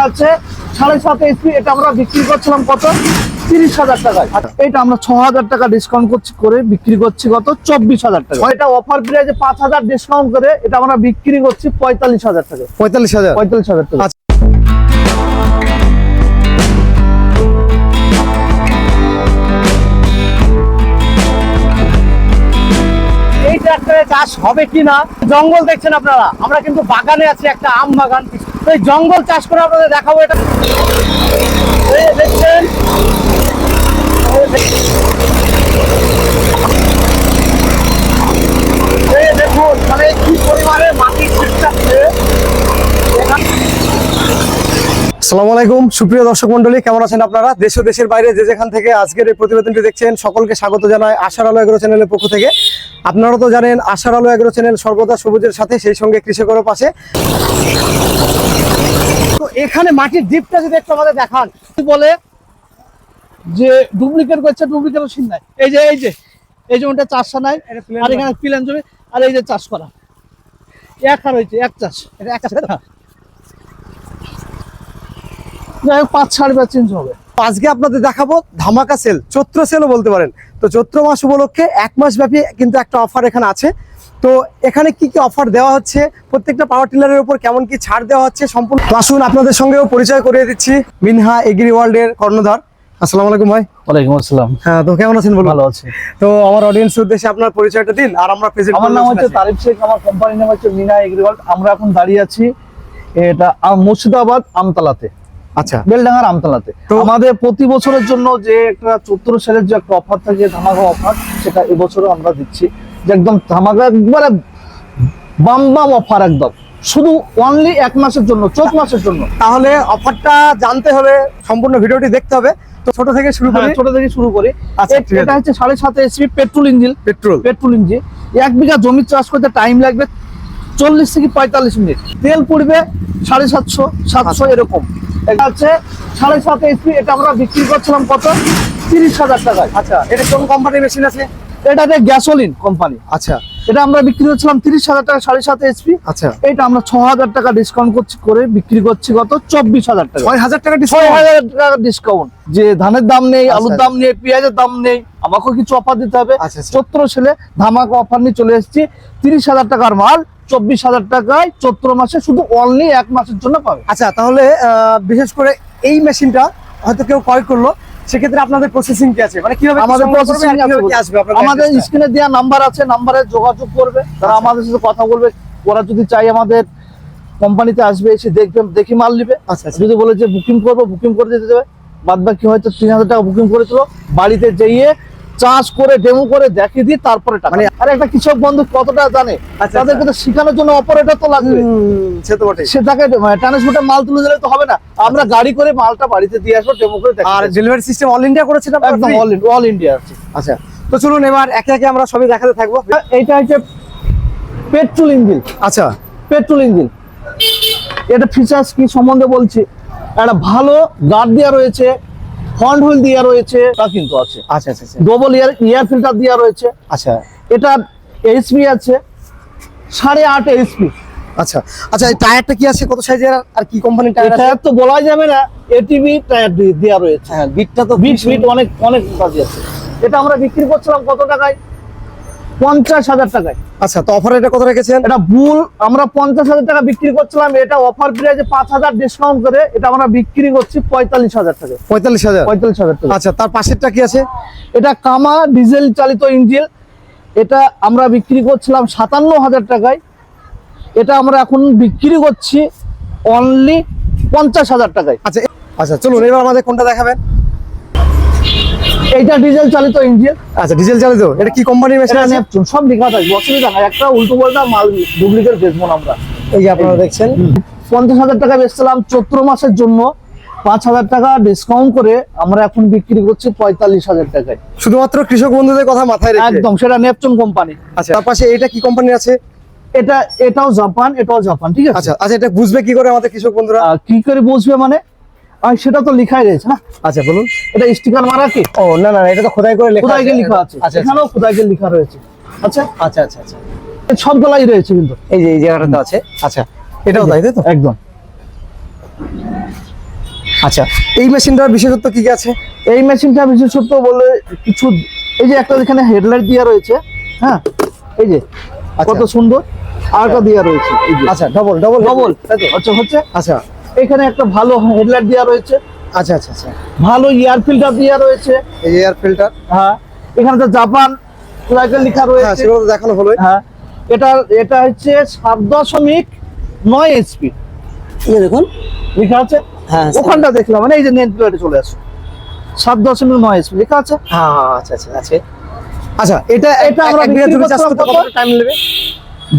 আছে 7.5 এইচপি, এটা আমরা বিক্রি করছিলাম কত 30,000 টাকায়। এটা আমরা 6,000 টাকা ডিসকাউন্ট করে বিক্রি করছি কত 24,000 টাকা। এটা অফার প্রাইসে 5,000 ডিসকাউন্ট করে এটা আমরা বিক্রি করছি 45,000 টাকা। 45,000 টাকা। এই ট্রাক্টরে চাষ হবে কিনা, জঙ্গল দেখছেন আপনারা, আমরা কিন্তু বাগানে আছি, একটা আম বাগান। এই জঙ্গল চাষ করে আপনাদের দেখাবো। এটা দেখছেন, দেখুন মানে কি পরিমাণে মাটি ছিটকাচ্ছে। আসসালামু আলাইকুম সুপ্রিয় দর্শক মন্ডলী, কেমন আছেন আপনারা? দেশ ও দেশের বাইরে যে যেখান থেকে আজকের এই প্রতিবেদনটি দেখছেন সকলকে স্বাগত জানাই আশার আলো এগ্রো চ্যানেলের পক্ষ থেকে। আপনারা তো জানেন আশার আলো এগ্রো চ্যানেল সর্বদা সবুজের সাথে, সেই সঙ্গে কৃষকেরও পাশে। তো এখানে মাটির ডিপটা যদি একটু আমাদের দেখান, বলে যে ডুপ্লিকেট করছে, ডুপ্লিকেট সিন নাই। এই যে ওটা চাষটা নাই, আর এখানে প্লেন জমি, আর এই যে চাষ করা এক হার হয়েছে, এক চাষ, এটা এক চাষ। যাই হোক 5-5.5 চেঞ্জ হবে। আজকে আপনাদের দেখাবো ধামাকা সেল, চৈত্র সেলও বলতে পারেন। তো চৈত্র মাস উপলক্ষে 1 মাস ব্যাপী কিন্তু একটা অফার এখানে আছে। তো এখানে কি কি অফার দেওয়া হচ্ছে, প্রত্যেকটা পাওয়ার টিলারের উপর কেমন কি ছাড় দেওয়া হচ্ছে, সম্পূর্ণ আসুন আপনাদের সঙ্গেও পরিচয় করিয়ে দিচ্ছি। মিনহা এগ্রি ওয়ার্ল্ডের কর্ণধার। আসসালামু আলাইকুম ভাই। ওয়ালাইকুম আসসালাম। হ্যাঁ, তো কেমন আছেন? ভালো আছি। তো আমার অডিয়েন্সের উদ্দেশ্যে আপনার পরিচয়টা দিন আর আমরা প্রেজেন্ট। আমার নাম হচ্ছে তারিফ শেখ, আমার কোম্পানির নাম হচ্ছে মিনহা এগ্রি ওয়ার্ল্ড। আমরা এখন দাঁড়িয়ে আছি এটা মুর্শিদাবাদ আমতলাতে। আচ্ছা, বেলডাঙ্গার আমতলাতে। তো আমাদের প্রতি বছরের জন্য যে একটা চৈত্র সেলের যে একটা অফার থাকে, ধামাকা অফার, সেটা এবছরও আমরা দিচ্ছি। যে একদম ধামাকা, একবারে বাম অফার, একদম শুধু অনলি 1 মাসের জন্য, চৈত্র মাসের জন্য। তাহলে অফারটা জানতে হলে সম্পূর্ণ ভিডিওটি দেখতে হবে। তো ছোট থেকে শুরু করি। আচ্ছা, এটা হচ্ছে 7.5 HP petrol engine. Petrol engine 1 বিঘা জমি চাষ করতে টাইম লাগবে 40 থেকে 45 মিনিট। তেল পড়বে 750-700 এরকম। এটা হচ্ছে 7.5 এইচপি, এটা আমরা বিক্রি করছিলাম কত 30,000 টাকায়। আচ্ছা, এটা কোন কোম্পানির মেশিন আছে? এটাতে গ্যাসোলিন কোম্পানি। আচ্ছা, এটা আমরা বিক্রি করছিলাম 30,000 টাকা 7.5 এইচপি। আচ্ছা, এটা আমরা 6,000 টাকা ডিসকাউন্ট করে বিক্রি করছি কত 24,000 টাকা। 6,000 টাকা ডিসকাউন্ট। 6,000 টাকা ডিসকাউন্ট। যে ধানের দাম নেই, আলুর দাম নেই, পেঁয়াজের দাম নেই, আমাকেও কিছু অফার দিতে হবে। চৈত্র সেলে ধামাকা অফার নিয়ে চলে এসেছি। 30,000 টাকার মাল 24,000 টাকায় চৈত্র মাসে, শুধু অনলি 1 মাসের জন্য পাবে। আচ্ছা, তাহলে বিশেষ করে এই মেশিনটা হয়তো কেউ ক্রয় করলো, সেক্ষেত্রে আপনাদের প্রসেসিং কি আছে, মানে কিভাবে আমাদের প্রসেসিং আসবে? আমাদের স্ক্রিনে দেওয়া নাম্বার আছে, নাম্বারে যোগাযোগ করবে, তারা আমাদের সাথে কথা বলবে। ওরা যদি চাই আমাদের কোম্পানিতে আসবে, এসে দেখবে, দেখি মাল নিবে। যদি বলে যে বুকিং করবো, বুকিং করে দিতে দেবে। বাদ বাকি হয়তো 3,000 টাকা বুকিং করেছিল, বাড়িতে যেয়ে চাষ করে ডেমো করে দেখিয়ে দিই, তারপরে টাকা। আর একটা কৃষক বন্ধু কতটা জানে, তাদেরকে তো শেখানোর জন্য অপারেটর তো লাগবে। সে তো বটে, সে তাকে ট্রান্সপোর্টে মাল তুলে দিলে তো হবে না, আমরা গাড়ি করে মালটা বাড়িতে দিয়ে আসবো, ডেমো করে। আর ডেলিভারি সিস্টেম অল ইন্ডিয়া করেছেন? একদম অল ইন্ডিয়া আছে। আচ্ছা, তো চলুন এবার একে একে আমরা সবই দেখাতে থাকবো। এইটা হচ্ছে পেট্রোল ইঞ্জিন। আচ্ছা, পেট্রোল ইঞ্জিন, এটা ফিচার্স কি সম্বন্ধে বলছি। একটা ভালো গার্ড দেওয়া রয়েছে, ফ্রন্ট হুইল দেওয়া রয়েছে, তা কিন্তু আছে। আচ্ছা, আচ্ছা, ডবল এয়ার ফিল্টার দেওয়া রয়েছে। আচ্ছা, এটা এইচপি আছে 8.5 এইচপি। আচ্ছা, আচ্ছা, এই টায়ারটা কি আছে, কত সাইজের আর কি কোম্পানির টায়ার আছে? টায়ার তো বলা যাবে না, এটিভি টায়ার দেওয়া রয়েছে। হ্যাঁ, বিটটা তো বিট অনেক অনেক কাজে আছে। এটা আমরা বিক্রি করছিলাম কত টাকায় 50,000 টাকায়। আচ্ছা, তো অফার এটা কত রেখেছেন? এটা বুল আমরা 50,000 টাকা বিক্রি করছিলাম, এটা অফার প্রাইসে 5,000 ডিসকাউন্ট করে এটা আমরা বিক্রি করছি 45,000 টাকা। 45,000 টাকা। আচ্ছা, তার পাশেরটা কি আছে? এটা কামা ডিজেল চালিত ইঞ্জিন, এটা আমরা বিক্রি করছিলাম 57,000 টাকায়, এটা আমরা এখন বিক্রি করছি অনলি 50,000 টাকায়। আচ্ছা, আচ্ছা, চলুন এবার আমাদের কোনটা দেখাবেন। এইটা ডিজেল চালিত ইঞ্জিন। আচ্ছা, ডিজেল চালিত, এটা কি কোম্পানির মেশিন আছে? নেপচুন, সব লেখা থাকবে, অসুবিধা নাই। একটা উল্টো পাল্টা মাল ডুপ্লিকেট বেচবো না আমরা। এই যে আপনারা দেখছেন 50,000 টাকা বেচছিলাম, চৈত্র মাসের জন্য 5,000 টাকা ডিসকাউন্ট করে আমরা এখন বিক্রি করছি 45,000 টাকায়, শুধুমাত্র কৃষক বন্ধুদের কথা মাথায় রেখে। একদম, সেটা নেপচুন কোম্পানি। আচ্ছা, তার পাশে এটা কি কোম্পানি আছে? এটাও জাপান, ঠিক আছে। আচ্ছা, আচ্ছা, এটা বুঝবে কি করে আমাদের কৃষক বন্ধুরা? কি করে বুঝবে মানে, সেটা তো লেখাই রয়েছে না। আচ্ছা, বলুন। এটা স্টিকার মারা কি? ও না না, এটা তো খোদাই করে লেখা আছে। এখানেও খোদাইকে লেখা রয়েছে। আচ্ছা, আচ্ছা, আচ্ছা, আচ্ছা, সব গলাই রয়েছে কিন্তু এই যে এই জায়গাটাতে আছে। আচ্ছা, এটাও তাই তো? একদম। আচ্ছা, এই মেশিনটার বিশেষত্ব কি কি আছে? এই মেশিনটা বিশেষত্ব বলে কিছু, এই যে একটা এখানে হেডলাইট দেওয়া রয়েছে, হ্যাঁ এই যে কত সুন্দর, আর একটা দেওয়া রয়েছে এই যে। আচ্ছা, ডবল ডবল ডবল আচ্ছা হচ্ছে। আচ্ছা এখানে একটা ভালো হেডলাইট দেওয়া রয়েছে, আচ্ছা আচ্ছা আচ্ছা, ভালো এয়ার ফিল্টার দেওয়া রয়েছে। এই এয়ার ফিল্টার, হ্যাঁ এখানে তো জাপান লাইকেল লেখা হ্যাঁ রয়েছে। সেগুলো তো দেখানো হলো। হ্যাঁ এটা হচ্ছে 7.9 এইচপি, দেখুন লেখা আছে। হ্যাঁ ওখানটা দেখলাম, মানে এই যে নেট প্লেটে চলে আসে 7.9 এইচপি লেখা আছে। হ্যাঁ আচ্ছা আচ্ছা আছে। আচ্ছা, এটা এটা আমরা এক বিঘা বিক্রি জমি চাষ করছিলাম করতে কত? কত টাইম নেবে?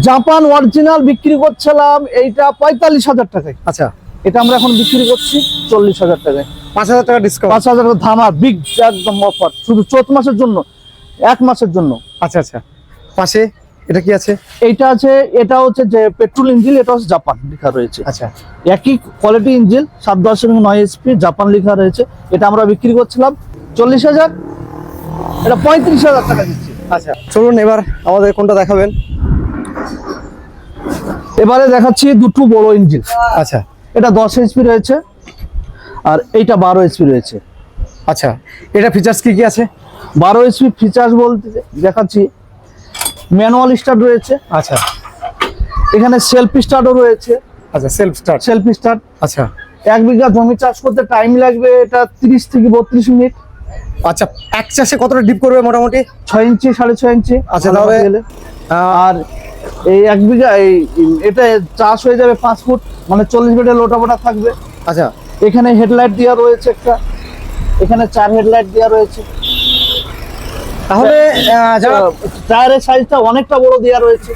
জাপান অরিজিনাল বিক্রি করছিলাম এইটা 45,000 টাকায়, আচ্ছা, এটা আমরা এখন বিক্রি করছি 40,000 টাকায়। 5,000 টাকা ডিসকাউন্ট। 5,000 টাকা ধামা বিগ একদম অফার, শুধু চৈত মাসের জন্য, 1 মাসের জন্য। আচ্ছা আচ্ছা, পাশে এটা কি আছে? এইটা আছে, এটা হচ্ছে যে পেট্রোল ইঞ্জিন, এটা হচ্ছে জাপান লেখা রয়েছে। আচ্ছা একই কোয়ালিটি ইঞ্জিন, 7.9 এইচপি, জাপান লেখা রয়েছে। এটা আমরা বিক্রি করছিলাম 40,000, এটা 35,000 টাকা দিচ্ছি। আচ্ছা, চলুন এবার আমাদের কোনটা দেখাবেন? এবারে দেখাচ্ছি দুটো বড় ইঞ্জিন। আচ্ছা এটা 10 এইচপি রয়েছে আর এইটা 12 এইচপি রয়েছে। আচ্ছা, এটা ফিচার্স কি কি আছে? 12 এইচপি ফিচার্স বলতে দেখাচ্ছি, ম্যানুয়াল স্টার্ট রয়েছে, আচ্ছা এখানে সেলফ স্টার্টও রয়েছে। আচ্ছা, সেলফ স্টার্ট। Self start. আচ্ছা 1 বিঘা জমি চাষ করতে টাইম লাগবে এটা 30 থেকে 32 মিনিট। আচ্ছা, এক চাষে কতটা ডিপ করবে মোটামুটি? 6 ইঞ্চি 6.5 ইঞ্চি। আচ্ছা, তাহলে আর এই 1 বিঘা এটা চাষ হয়ে যাবে 5 ফুট, মানে 40 মিনিটের লোটাবোটা থাকবে। আচ্ছা, এখানে হেডলাইট দেওয়া রয়েছে একটা, এখানে 4 হেডলাইট দেওয়া রয়েছে। তাহলে যারা টায়ারের সাইজটা অনেকটা বড় দেওয়া রয়েছে।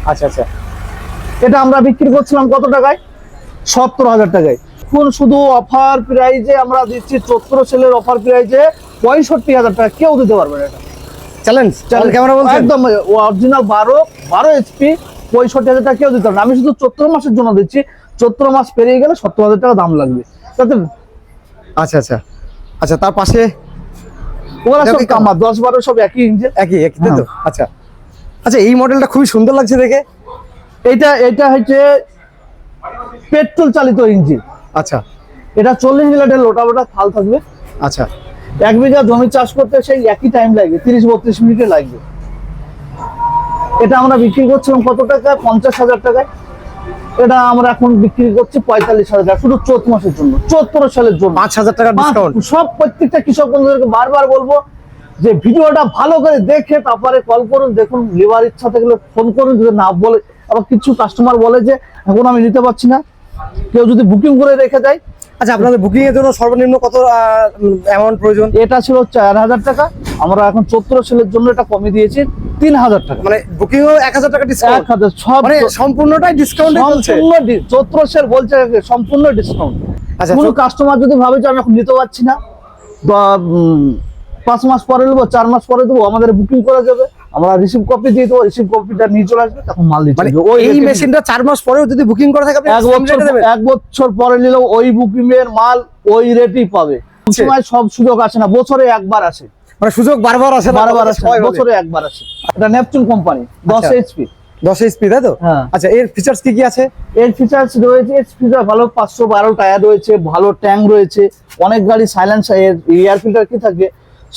আচ্ছা আচ্ছা, এটা আমরা বিক্রি করছিলাম কত টাকায়? 70,000 টাকায়। এখন শুধু অফার প্রাইজে আমরা দিচ্ছি, 14 সেলের অফার প্রাইজে 65,000 টাকা, কেউ দিতে পারবে না এটা। চ্যালেঞ্জ ক্যামেরা বলছেন? একদম অরিজিনাল 12 এইচপি, 65,000 টাকা কেউ দিতে পারবে না। আমি শুধু চৈত্র মাসের জন্য দিচ্ছি, চৈত্র মাস পেরিয়ে গেলে 70,000 টাকা দাম লাগবে তাতে। আচ্ছা আচ্ছা আচ্ছা, তার পাশে ওরা এটা সব কি কামার 10-12 সব একই ইঞ্জিন। একই একই তাই তো? আচ্ছা আচ্ছা, এই মডেলটা খুবই সুন্দর লাগছে দেখে। এটা হচ্ছে পেট্রোল চালিত ইঞ্জিন। আচ্ছা এটা 40 মিনিটের লোটাবোটা থাল থাকবে। আচ্ছা 1 বিঘা জমি চাষ করতে সেই একই টাইম লাগবে, 30-32 মিনিটে লাগবে। এটা আমরা বিক্রি করছিলাম কত টাকা? 50,000 টাকায়। এটা আমরা এখন বিক্রি করছি 45,000 টাকা, শুধু চৈত মাসের জন্য, 14 সালের জন্য। 5,000 টাকা ডিসকাউন্ট। সব প্রত্যেকটা কৃষক বন্ধুদেরকে বারবার বলবো যে ভিডিওটা ভালো করে দেখে তারপরে কল করুন। দেখুন, নেওয়ার ইচ্ছা থাকলে ফোন করুন, যদি না বলে, আবার কিছু কাস্টমার বলে যে এখন আমি নিতে পারছি না, কেউ যদি বুকিং করে রেখে দেয়। আচ্ছা, আপনাদের বুকিং এর জন্য সর্বনিম্ন কত অ্যামাউন্ট প্রয়োজন? এটা ছিল 4,000 টাকা, আমরা এখন 14 সেলের জন্য এটা কমিয়ে দিয়েছি 3,000 টাকা। মানে বুকিং ও 1,000 টাকা ডিসকাউন্ট। 1,000 সব মানে সম্পূর্ণটাই ডিসকাউন্ট চলছে। সম্পূর্ণ 14 সেল বলছে সম্পূর্ণ ডিসকাউন্ট। আচ্ছা, কোনো কাস্টমার যদি ভাবে যে আমি এখন নিতে পারছি না, 5 মাস পরে নেবো, 4 মাস পরে দেবো, আমাদের বুকিং করা যাবে, আমরা রিসিভ কপি দিয়ে দেবো, রিসিভ কপিটা নিয়ে চলে আসবে, তখন মাল দিতে মানে হবে। ওই এই rate এ মেশিনটা 4 মাস পরেও যদি বুকিং করে থাকে আপনি 1 বছর, দেবেন? 1 বছর পরে নিলেও ওই বুকিং এর মাল ওই রেটই পাবে। সময় সব সুযোগ আসে না, বছরে একবার আসে। মানে সুযোগ বারবার আসে না, বারবার আসে, বছরে একবার আসে। এটা নেপচুন কোম্পানি, 10 আচ্ছা। এইচপি। 10 এইচপি তাই তো? হ্যাঁ। আচ্ছা, এর ফিচার্স কি কি আছে? এর ফিচার্স রয়েছে, ফিচার ভালো, 512 টায়ার রয়েছে, ভালো ট্যাঙ্ক রয়েছে, অনেক গাড়ি সাইলেন্স, এয়ার ফিল্টার কি থাকে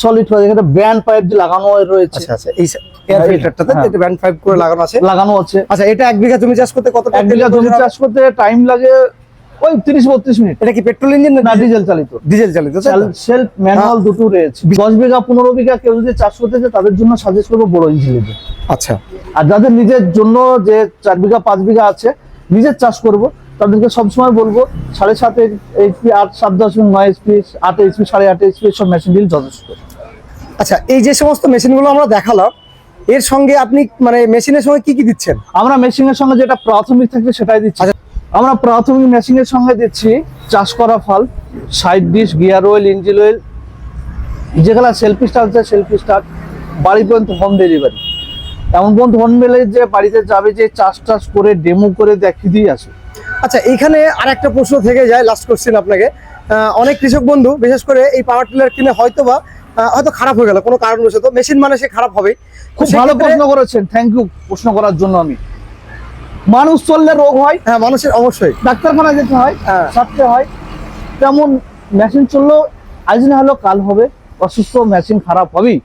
সলিড হয়, এখানে ব্যান্ড পাইপ দিয়ে লাগানো রয়েছে। আচ্ছা আচ্ছা, এই এয়ার ফিল্টারটাতে হ্যাঁ। এটা ব্যান্ড পাইপ করে লাগানো আছে। লাগানো আছে। আচ্ছা, এটা 1 বিঘা জমি চাষ করতে কত 1 বিঘা জমি চাষ করতে টাইম লাগে ওই 30-32 মিনিট। এটা কি পেট্রোল ইঞ্জিন না না ডিজেল চালিত? ডিজেল চালিত? সেলফ ম্যানুয়াল দুটো রয়েছে। 10 বিঘা 15 বিঘা কেউ যদি চাষ করতে চায় তাদের জন্য সাজেস্ট করবো বড় ইঞ্জিন নেবে। আচ্ছা, আর যাদের নিজের জন্য যে 4 বিঘা 5 বিঘা আছে, নিজের চাষ করব, তাদেরকে সবসময় বলবো 7.5 এইচপি, 7.9 এইচপি, 8 এইচপি, 8.5 এইচপি সব মেশিন দিল যথেষ্ট। আচ্ছা, এই যে সমস্ত মেশিনগুলো আমরা দেখালাম, এর সঙ্গে আপনি মানে মেশিনের সঙ্গে কি কি দিচ্ছেন? আমরা মেশিনের সঙ্গে যেটা প্রাথমিক থাকে সেটাই দিচ্ছি। আমরা প্রাথমিক মেশিনের সঙ্গে দিচ্ছি চাষ করা ফাল, side dish, gear oil, engine oil, যেগুলো সেলফি স্টার্ট আছে সেলফি স্টার্ট, বাড়ি পর্যন্ত হোম ডেলিভারি। এমন পর্যন্ত হোম ডেলিভারি যে বাড়িতে যাবে, যে চাষ করে ডেমো করে দেখিয়ে দিয়ে আসে। আচ্ছা, এইখানে আর একটা প্রশ্ন থেকে যায়, লাস্ট কোশ্চেন আপনাকে। অনেক কৃষক বন্ধু বিশেষ করে এই পাওয়ার টিলার কিনে হয়তো খারাপ হয়ে গেল কোনো কারণবশত, মেশিন মানে সে খারাপ হবে। খুব ভালো প্রশ্ন করেছেন, থ্যাংক ইউ প্রশ্ন করার জন্য। আমি মানুষ চললে রোগ হয়, হ্যাঁ মানুষের অবশ্যই ডাক্তারখানা যেতে হয়, হ্যাঁ। সারতে হয়। তেমন মেশিন চললেও আজ না হলেও কাল হবে, অসুস্থ মেশিন খারাপ হবেই।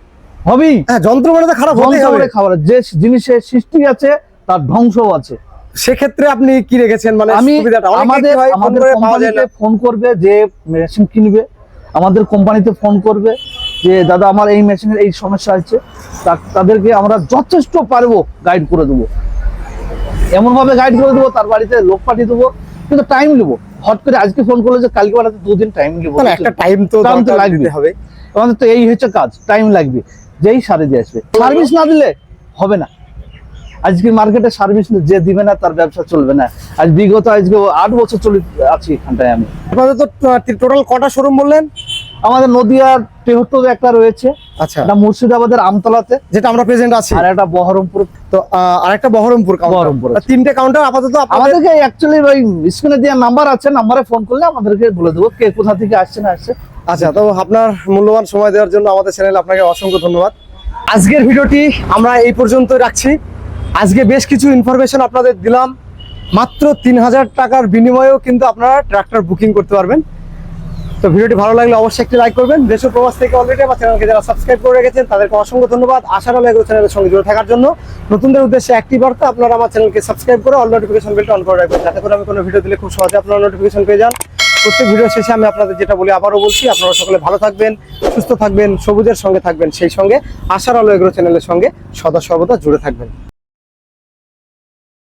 হ্যাঁ, যন্ত্র মানে তো খারাপ হতেই হবে। খাবার যে জিনিসের সৃষ্টি আছে তার ধ্বংসও আছে। সেক্ষেত্রে আপনি কি রেখেছেন মানে আমি সুবিধাটা? অনেকে আমাদের কি হয়, ফোন আমাদের করে পাওয়া যায় কোম্পানিতে না। ফোন করবে, যে মেশিন কিনবে আমাদের কোম্পানিতে ফোন করবে যে দাদা আমার এই মেশিনের এই সমস্যা আছে, তাদেরকে আমরা যথেষ্ট পারবো গাইড করে দেবো, এমন ভাবে গাইড করে দেবো, তার বাড়িতে লোক পাঠিয়ে দেবো, কিন্তু টাইম নেবো। হট করে আজকে ফোন করলে যে কালকে পাঠাতে 2 দিন টাইম নেবো, তাহলে একটা টাইম তো টাইম তো দরকার লাগবে। দিতে হবে। আমাদের তো এই হচ্ছে কাজ, টাইম লাগবে, যেই সারে দিয়ে আসবে। সার্ভিস না দিলে হবে না। আজকে মার্কেটে সার্ভিস যে দিবে না তার ব্যবসা চলবে না। আজ বিগত আজকে 8 বছর চলে আছি এখানটায় আমি। আপনাদের তো টোটাল কটা শোরুম বললেন? আমাদের নদিয়ার 73 একটা রয়েছে, আচ্ছা, একটা মুর্শিদাবাদের আমতলাতে, যেটা আমরা প্রেজেন্ট আছি, আর একটা বহরমপুর। তো আরেকটা বহরমপুর কাউন্টার। বহরমপুর আছে। 3টে কাউন্টার আপাতত আপনাদের। আমাদেরকে অ্যাকচুয়ালি ওই স্ক্রিনে দেওয়া নাম্বার আছে, নাম্বারে ফোন করলে আমাদেরকে বলে দেবো কে কোথা থেকে আসছে না আসছে। আচ্ছা, তো আপনার মূল্যবান সময় দেওয়ার জন্য আমাদের চ্যানেলে আপনাকে অসংখ্য ধন্যবাদ। আজকের ভিডিওটি আমরা এই পর্যন্ত রাখছি। আজকে বেশ কিছু ইনফরমেশন আপনাদের দিলাম। মাত্র 3000 টাকার বিনিময়েও কিন্তু আপনারা ট্রাক্টর বুকিং করতে পারবেন। তো ভিডিওটি ভালো লাগলে অবশ্যই একটি লাইক করবেন। দেশ ও প্রবাস থেকে অলরেডি আমার চ্যানেলকে যারা সাবস্ক্রাইব করে রেখেছেন তাদেরকে অসংখ্য ধন্যবাদ। আশার আলো এগ্রো চ্যানেলের সঙ্গে জুড়ে থাকার জন্য। নতুনদের উদ্দেশ্যে একটি বার্তা, আপনারা আমার চ্যানেলকে সাবস্ক্রাইব করে অল নোটিফিকেশন বেলটা অন করে রাখবেন, যাতে করে আমি কোনো ভিডিও দিলে খুব সহজে আপনারা নোটিফিকেশন পেয়ে যান। প্রত্যেক ভিডিও শেষে আমি আপনাদের যেটা বলি আবারও বলছি, আপনারা সকলে ভালো থাকবেন, সুস্থ থাকবেন, সবুজের সঙ্গে থাকবেন, সেই সঙ্গে আশার আলো এগ্রো চ্যানেলের সঙ্গে সদা সর্বদা জুড়ে থাকবেন।